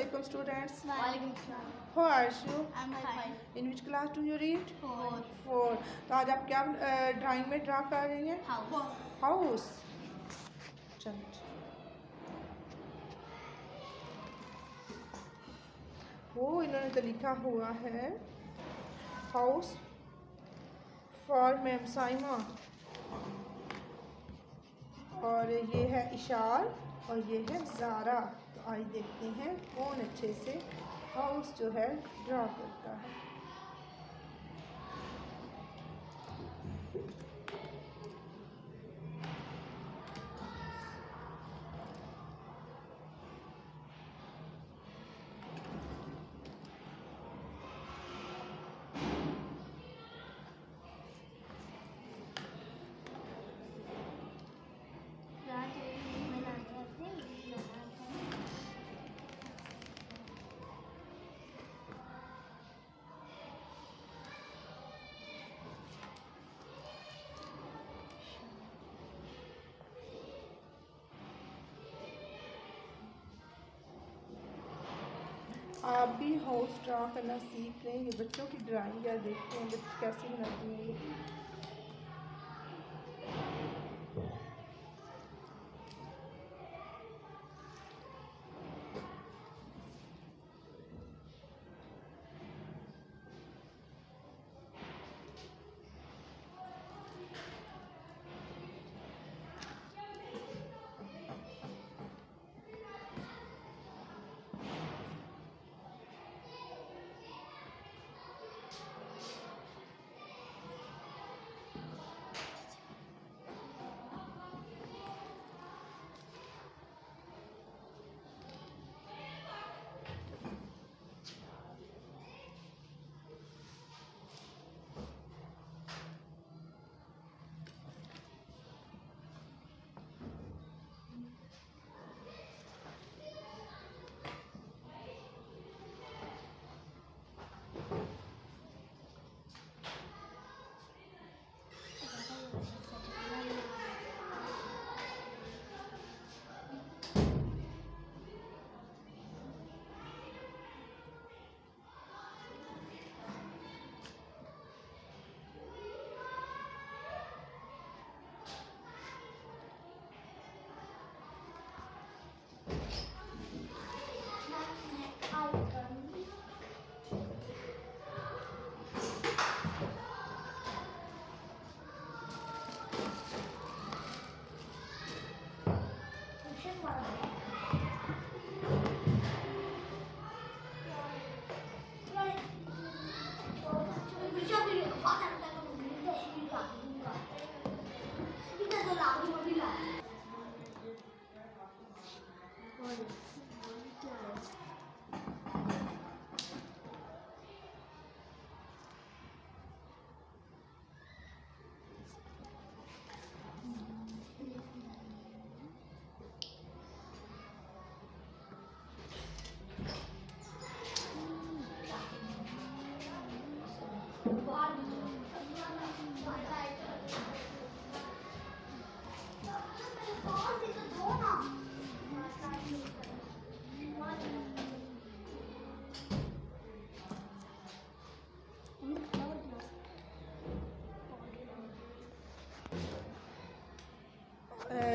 alaikum students. Walaikum salam. How are you? I'm fine. In which class do you read? 4. 4. तो आज आप क्या drawing में draw कर रही हैं? House. हाउस। चलो वो इन्होंने तो लिखा हुआ है हाउस फॉर मैम साइमा, और ये है इशार और ये है ज़ारा। तो आइए देखते हैं कौन अच्छे से हाउस जो है ड्रा करता है। आप भी हाउस ड्रा करना सीख लें। ये बच्चों की ड्राइंग या देखते हैं बच्चे कैसे बनाते हैं ये।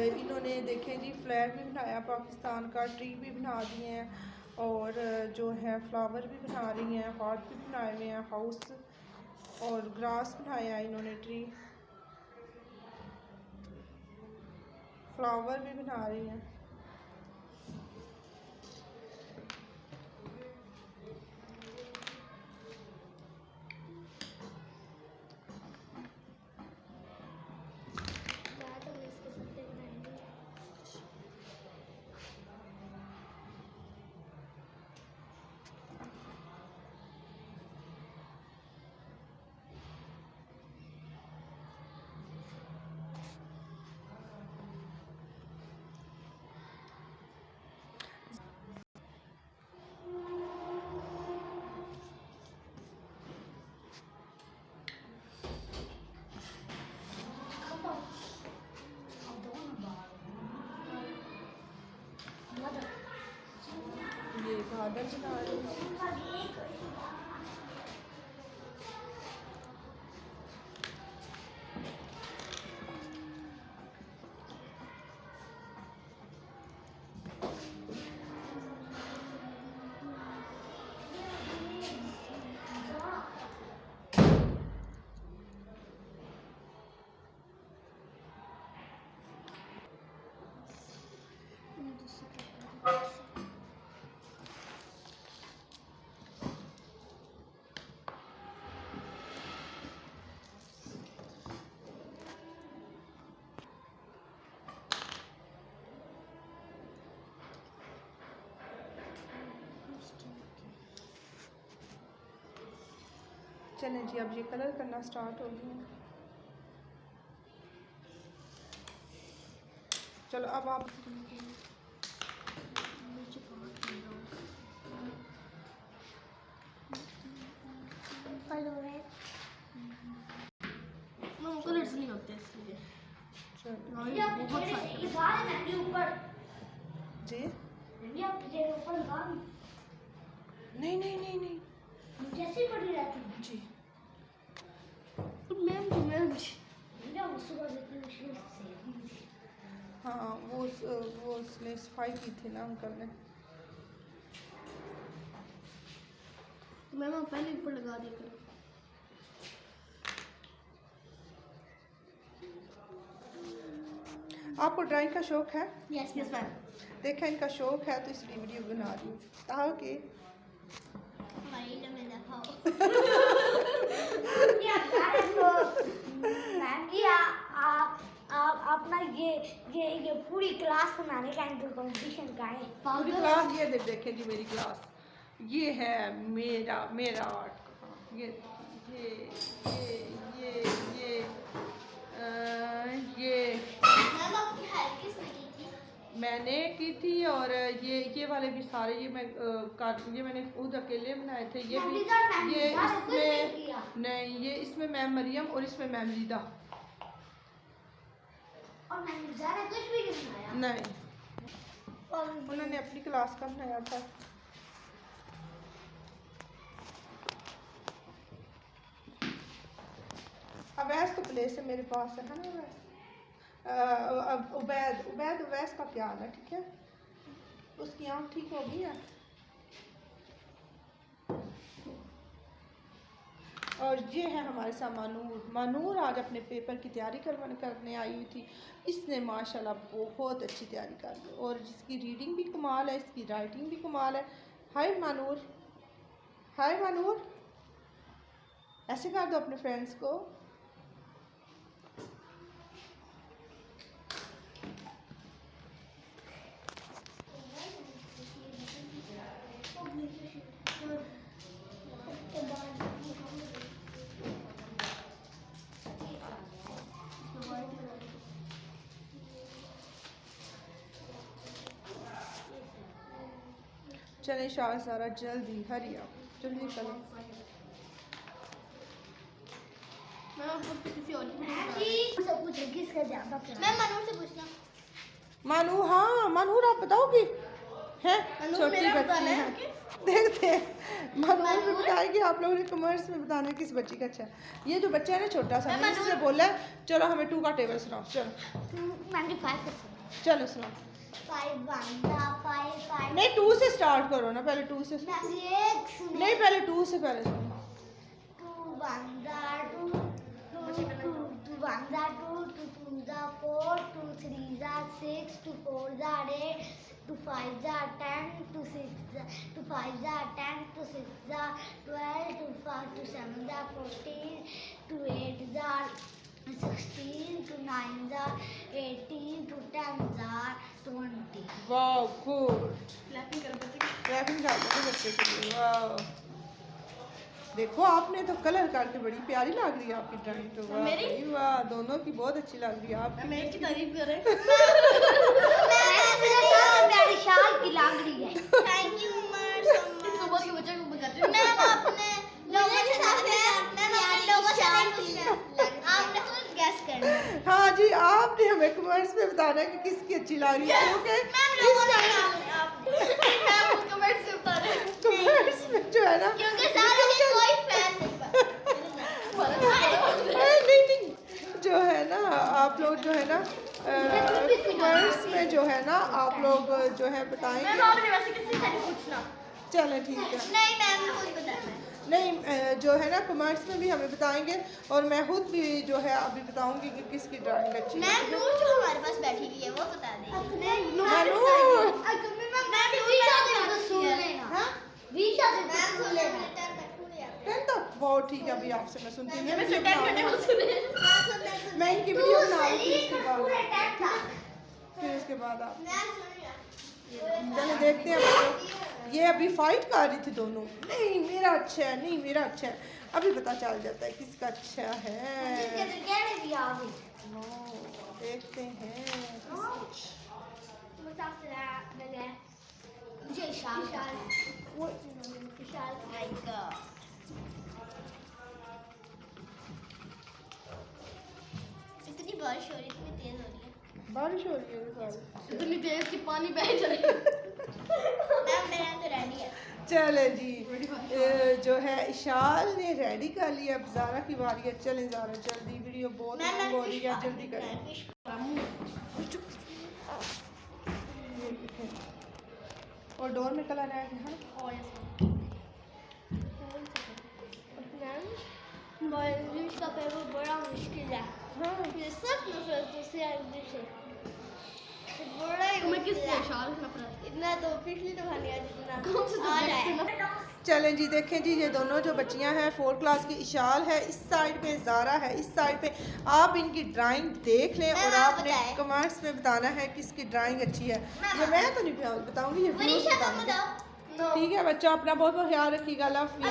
इन्होंने देखें जी फ्लैग भी बनाया पाकिस्तान का, ट्री भी बना दिए हैं, और जो है फ्लावर भी बना रही हैं, हार्ट भी बनाए हुए हैं, हाउस और ग्रास बनाया है इन्होंने, ट्री फ्लावर भी बना रही हैं। बादल बना रही हूँ। चलें जी, अब ये कलर करना स्टार्ट हो गया। चलो अब आप कलर्स नहीं होते इसलिए जी नहीं नहीं नहीं नहीं जैसे पढ़ी रहती जी मैम हाँ वो उसने सफाई की थी ना अंकल ने। मैम आप पहले ऊपर लगा दिया करो। आपको ड्राइंग का शौक है? Yes yes ma'am. देखा इनका शौक है तो इसलिए वीडियो बना रही हूँ ताकि अपना ये पूरी क्लास बनाने का कंपटीशन का है। पूरी क्लास ये देखें जी, मेरी क्लास ये है मेरा आर्ट। ये मैंने की थी और ये वाले भी सारे ये मैंने खुद अकेले बनाए थे। ये भी ये इसमें नहीं, ये इसमें मैम मरियम और इसमें मैम लीदा। और मैंने कुछ भी नहीं बनाया। नहीं, उन्होंने अपनी क्लास का बनाया था। अवैस तो प्लेस है मेरे पास है ना अवैस। उबैद अवैस का क्या हाल है? ठीक है, उसकी आँख ठीक हो गई है। और ये है हमारे साथ मानूर आज अपने पेपर की तैयारी करने आई हुई थी। इसने माशाल्लाह बहुत अच्छी तैयारी कर ली और जिसकी रीडिंग भी कमाल है, इसकी राइटिंग भी कमाल है। हाय मानूर, हाय मानूर, ऐसे कर दो अपने फ्रेंड्स को। चले शाहज़ारा जल्दी हरी आप जल्दी करो। मैं आपको किसी और से पूछे किसका ज्यादा मैं मनूर से पूछना। मानू, हाँ मानूर आप बताओगी है? छोटी बच्ची है, देखते हैं मानूर भी बताएगी। आप लोगों ने कॉमर्स में बताना है किस बच्ची का अच्छा। ये जो बच्चा है ना छोटा सा, इससे बोला है चलो हमें 2 का टेबल सुनाओ। चलो 95 चलो सुनाओ। 5 5 नहीं 2 से स्टार्ट करो ना, पहले 2 से नहीं, पहले 2 से पहले सुनो। 2 1 2 2 1 2 2 2 4 2 3 6 2 4 8 2 5 10 2 6 2 5 10 2 6 12 2 5 2 7 14 2 8 16 2 9 18 2 10 20। वाह गुड, क्लैपिंग कर दो बच्चे के लिए। वाह देखो आपने तो कलर करके बड़ी प्यारी लग रही है आपकी ड्राइंग तो। वाह मेरी वाह, दोनों की बहुत अच्छी लग रही है। आप मेरी तारीफ करें। मेरी शाल की लग रही है। थैंक यू सुबह के बच्चे को बता रही हूं। मैम आपने लोगों के सामने आपने खुद गैस करना है। हाँ जी, आपने हमें कमेंट्स में बताना है कि किसकी अच्छी लग रही है, क्योंकि मैम लोगों ने आप मैम कमेंट्स में बता रहे कमेंट्स में जो है ना आप लोग जो है बताएंगे। चलें ठीक है। नहीं मैम खुद बताना है। नहीं जो है ना कमेंट्स में भी हमें बताएंगे और मैं खुद भी जो है अभी बताऊंगी कि किसकी ड्राइंग अच्छी है। मैम नूर जो हमारे पास बैठी हुई है वो बता देगी। बहुत ठीक है, अभी आपसे मैं सुनती हूँ। मैं इनकी वीडियो बना रही थी फिर उसके बाद आप चलो देखते हैं बच्चों। ये अभी फाइट कर रही थी दोनों, नहीं मेरा अच्छा है, नहीं मेरा अच्छा है। अभी पता चल जाता है किसका अच्छा है। देखते हैं। इतनी बारिश हो रही है, इतनी तेज हो रही है। बारिश हो रही है इतनी तेज कि पानी बह रही है। मैम मेरा तो रेडी है। चले जी जो है इशाल ने रेडी कर लिया। अब ज़ारा की बारी है। चलें ज़ारा जल्दी, वीडियो बहुत लंबी हो रही है, जल्दी करें। और डोर में कलर है इंग्लिश का पेपर बड़ा मुश्किल है। हाँ ये सब नफरतों से इंग्लिश है। बड़ा ही मैं किससे शाल नफरत इतना तो पिछली दफा नहीं आज जितना आ रहा है। चलें जी देखें जी, ये दोनों जो बच्चियां हैं 4th क्लास की, इशाल है इस साइड पे, ज़ारा है इस साइड पे। आप इनकी ड्राइंग देख लें और आपने कमेंट्स में बताना है किसकी ड्राइंग अच्छी है। ये मैं तो नहीं बताऊंगी, ये व्यूअर्स बताएंगे। ठीक है बच्चों, अपना बहुत बहुत ख्याल रखिएगा। Love you.